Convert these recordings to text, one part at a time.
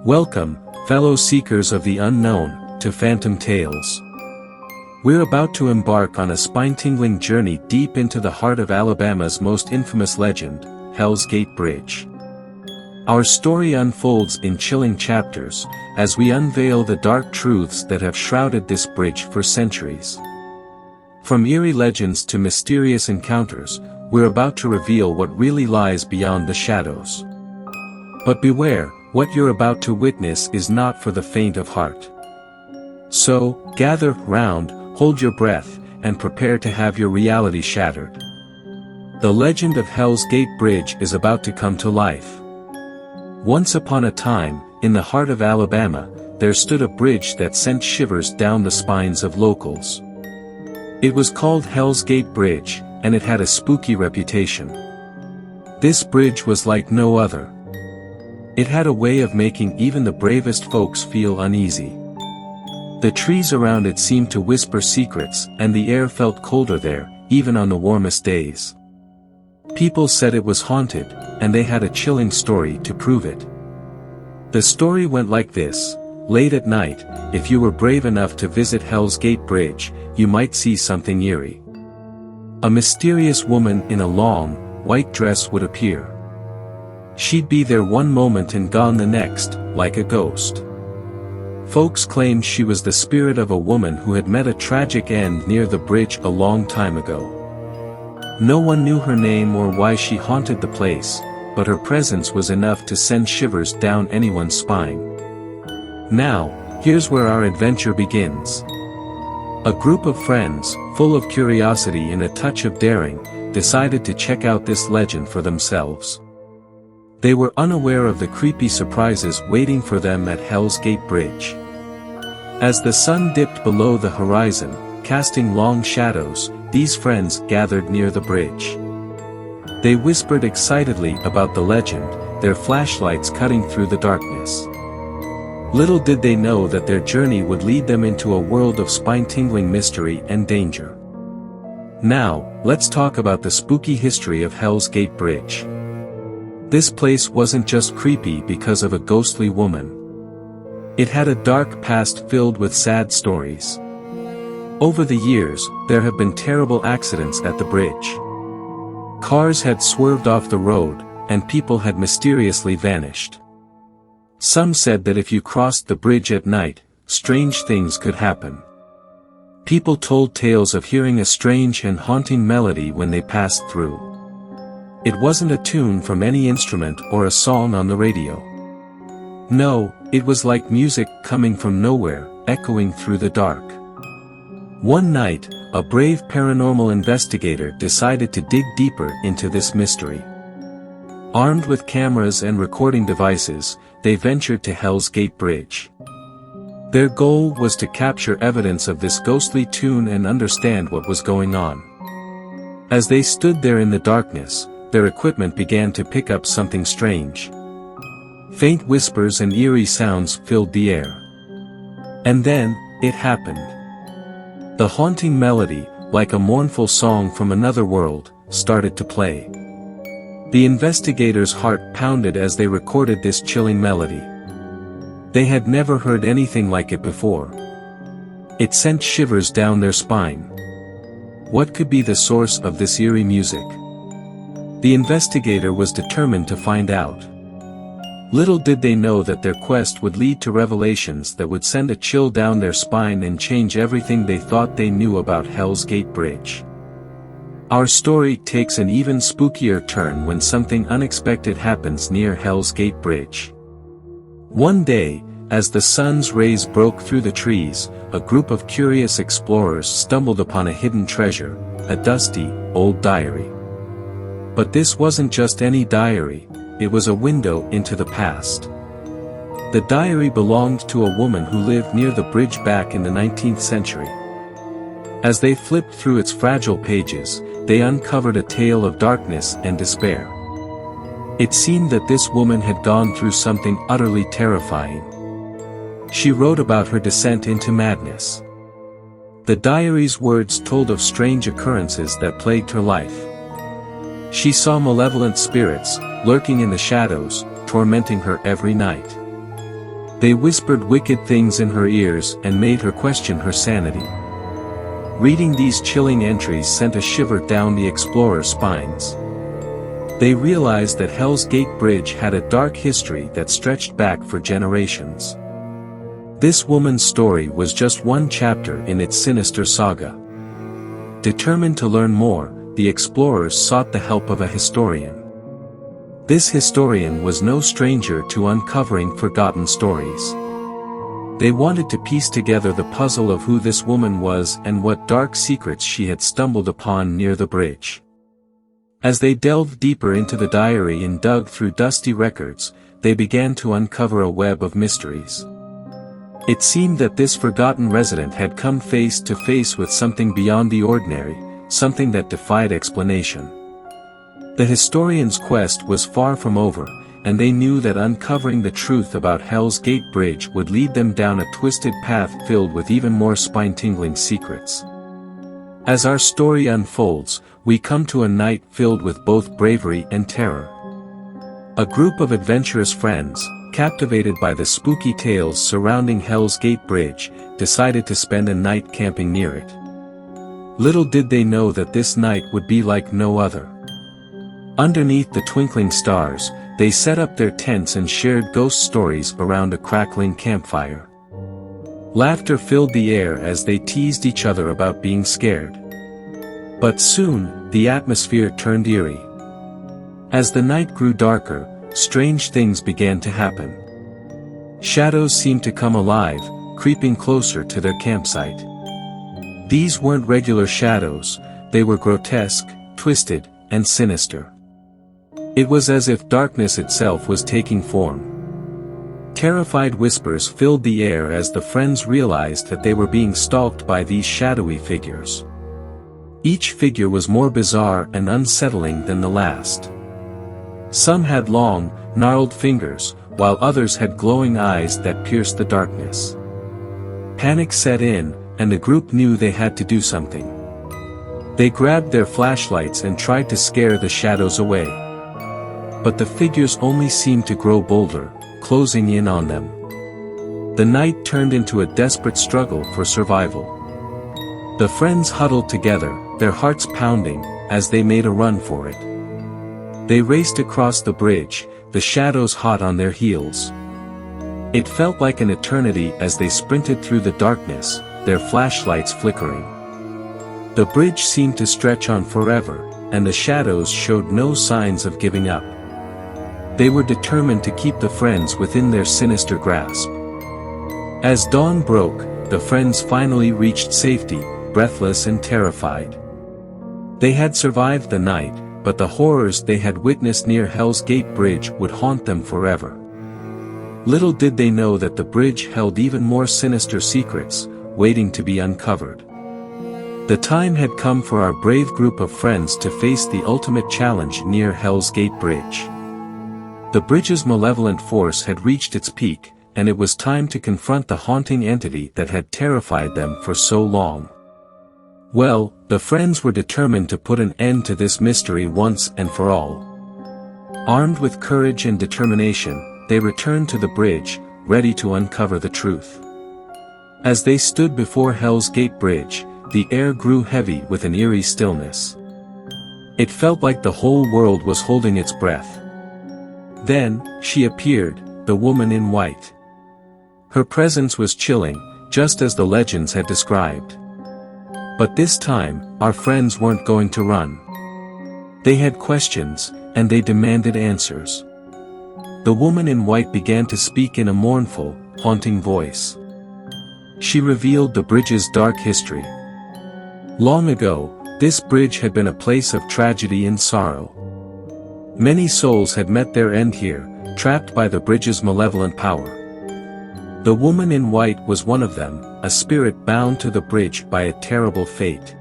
Welcome, fellow seekers of the unknown, to Phantom Tales. We're about to embark on a spine-tingling journey deep into the heart of Alabama's most infamous legend, Hell's Gate Bridge. Our story unfolds in chilling chapters, as we unveil the dark truths that have shrouded this bridge for centuries. From eerie legends to mysterious encounters, we're about to reveal what really lies beyond the shadows. But beware, what you're about to witness is not for the faint of heart. So, gather round, hold your breath, and prepare to have your reality shattered. The legend of Hell's Gate Bridge is about to come to life. Once upon a time, in the heart of Alabama, there stood a bridge that sent shivers down the spines of locals. It was called Hell's Gate Bridge, and it had a spooky reputation. This bridge was like no other. It had a way of making even the bravest folks feel uneasy. The trees around it seemed to whisper secrets, and the air felt colder there, even on the warmest days. People said it was haunted, and they had a chilling story to prove it. The story went like this: late at night, if you were brave enough to visit Hell's Gate Bridge, you might see something eerie. A mysterious woman in a long, white dress would appear. She'd be there one moment and gone the next, like a ghost. Folks claimed she was the spirit of a woman who had met a tragic end near the bridge a long time ago. No one knew her name or why she haunted the place, but her presence was enough to send shivers down anyone's spine. Now, here's where our adventure begins. A group of friends, full of curiosity and a touch of daring, decided to check out this legend for themselves. They were unaware of the creepy surprises waiting for them at Hell's Gate Bridge. As the sun dipped below the horizon, casting long shadows, these friends gathered near the bridge. They whispered excitedly about the legend, their flashlights cutting through the darkness. Little did they know that their journey would lead them into a world of spine-tingling mystery and danger. Now, let's talk about the spooky history of Hell's Gate Bridge. This place wasn't just creepy because of a ghostly woman. It had a dark past filled with sad stories. Over the years, there have been terrible accidents at the bridge. Cars had swerved off the road, and people had mysteriously vanished. Some said that if you crossed the bridge at night, strange things could happen. People told tales of hearing a strange and haunting melody when they passed through. It wasn't a tune from any instrument or a song on the radio. No, it was like music coming from nowhere, echoing through the dark. One night, a brave paranormal investigator decided to dig deeper into this mystery. Armed with cameras and recording devices, they ventured to Hell's Gate Bridge. Their goal was to capture evidence of this ghostly tune and understand what was going on. As they stood there in the darkness, their equipment began to pick up something strange. Faint whispers and eerie sounds filled the air. And then, it happened. The haunting melody, like a mournful song from another world, started to play. The investigators' heart pounded as they recorded this chilling melody. They had never heard anything like it before. It sent shivers down their spine. What could be the source of this eerie music? The investigator was determined to find out. Little did they know that their quest would lead to revelations that would send a chill down their spine and change everything they thought they knew about Hell's Gate Bridge. Our story takes an even spookier turn when something unexpected happens near Hell's Gate Bridge. One day, as the sun's rays broke through the trees, a group of curious explorers stumbled upon a hidden treasure, a dusty, old diary. But this wasn't just any diary, it was a window into the past. The diary belonged to a woman who lived near the bridge back in the 19th century. As they flipped through its fragile pages, they uncovered a tale of darkness and despair. It seemed that this woman had gone through something utterly terrifying. She wrote about her descent into madness. The diary's words told of strange occurrences that plagued her life. She saw malevolent spirits, lurking in the shadows, tormenting her every night. They whispered wicked things in her ears and made her question her sanity. Reading these chilling entries sent a shiver down the explorer's spines. They realized that Hell's Gate Bridge had a dark history that stretched back for generations. This woman's story was just one chapter in its sinister saga. Determined to learn more, the explorers sought the help of a historian. This historian was no stranger to uncovering forgotten stories. They wanted to piece together the puzzle of who this woman was and what dark secrets she had stumbled upon near the bridge. As they delved deeper into the diary and dug through dusty records, they began to uncover a web of mysteries. It seemed that this forgotten resident had come face to face with something beyond the ordinary, something that defied explanation. The historian's quest was far from over, and they knew that uncovering the truth about Hell's Gate Bridge would lead them down a twisted path filled with even more spine-tingling secrets. As our story unfolds, we come to a night filled with both bravery and terror. A group of adventurous friends, captivated by the spooky tales surrounding Hell's Gate Bridge, decided to spend a night camping near it. Little did they know that this night would be like no other. Underneath the twinkling stars, they set up their tents and shared ghost stories around a crackling campfire. Laughter filled the air as they teased each other about being scared. But soon, the atmosphere turned eerie. As the night grew darker, strange things began to happen. Shadows seemed to come alive, creeping closer to their campsite. These weren't regular shadows, they were grotesque, twisted, and sinister. It was as if darkness itself was taking form. Terrified whispers filled the air as the friends realized that they were being stalked by these shadowy figures. Each figure was more bizarre and unsettling than the last. Some had long, gnarled fingers, while others had glowing eyes that pierced the darkness. Panic set in, and the group knew they had to do something. They grabbed their flashlights and tried to scare the shadows away. But the figures only seemed to grow bolder, closing in on them. The night turned into a desperate struggle for survival. The friends huddled together, their hearts pounding, as they made a run for it. They raced across the bridge, the shadows hot on their heels. It felt like an eternity as they sprinted through the darkness, their flashlights flickering. The bridge seemed to stretch on forever, and the shadows showed no signs of giving up. They were determined to keep the friends within their sinister grasp. As dawn broke, the friends finally reached safety, breathless and terrified. They had survived the night, but the horrors they had witnessed near Hell's Gate Bridge would haunt them forever. Little did they know that the bridge held even more sinister secrets, waiting to be uncovered. The time had come for our brave group of friends to face the ultimate challenge near Hell's Gate Bridge. The bridge's malevolent force had reached its peak, and it was time to confront the haunting entity that had terrified them for so long. Well, the friends were determined to put an end to this mystery once and for all. Armed with courage and determination, they returned to the bridge, ready to uncover the truth. As they stood before Hell's Gate Bridge, the air grew heavy with an eerie stillness. It felt like the whole world was holding its breath. Then, she appeared, the woman in white. Her presence was chilling, just as the legends had described. But this time, our friends weren't going to run. They had questions, and they demanded answers. The woman in white began to speak in a mournful, haunting voice. She revealed the bridge's dark history. Long ago, this bridge had been a place of tragedy and sorrow. Many souls had met their end here, trapped by the bridge's malevolent power. The woman in white was one of them, a spirit bound to the bridge by a terrible fate.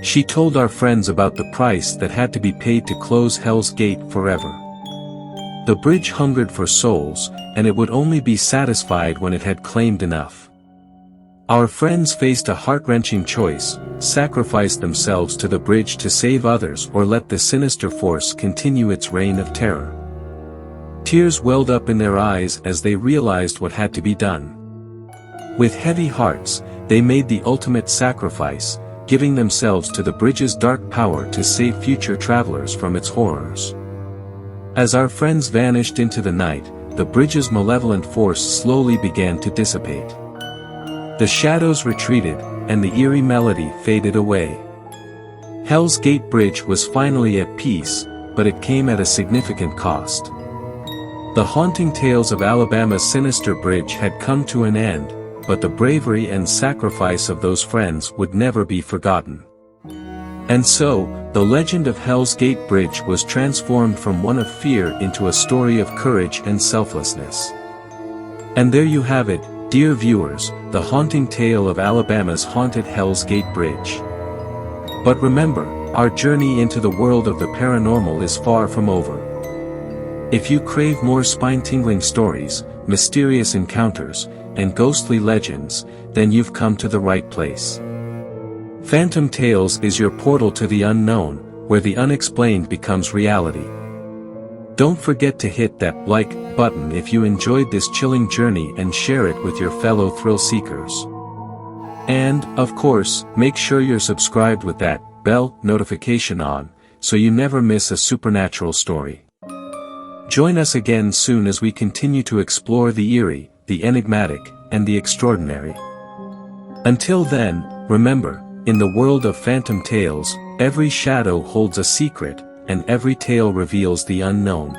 She told our friends about the price that had to be paid to close Hell's Gate forever. The bridge hungered for souls, and it would only be satisfied when it had claimed enough. Our friends faced a heart-wrenching choice: sacrifice themselves to the bridge to save others or let the sinister force continue its reign of terror. Tears welled up in their eyes as they realized what had to be done. With heavy hearts, they made the ultimate sacrifice, giving themselves to the bridge's dark power to save future travelers from its horrors. As our friends vanished into the night, the bridge's malevolent force slowly began to dissipate. The shadows retreated, and the eerie melody faded away. Hell's Gate Bridge was finally at peace, but it came at a significant cost. The haunting tales of Alabama's Sinister Bridge had come to an end, but the bravery and sacrifice of those friends would never be forgotten. And so, the legend of Hell's Gate Bridge was transformed from one of fear into a story of courage and selflessness. And there you have it, dear viewers, the haunting tale of Alabama's haunted Hell's Gate Bridge. But remember, our journey into the world of the paranormal is far from over. If you crave more spine-tingling stories, mysterious encounters, and ghostly legends, then you've come to the right place. Phantom Tales is your portal to the unknown, where the unexplained becomes reality. Don't forget to hit that like button if you enjoyed this chilling journey and share it with your fellow thrill seekers. And, of course, make sure you're subscribed with that bell notification on, so you never miss a supernatural story. Join us again soon as we continue to explore the eerie, the enigmatic, and the extraordinary. Until then, remember, in the world of phantom tales, every shadow holds a secret, and every tale reveals the unknown.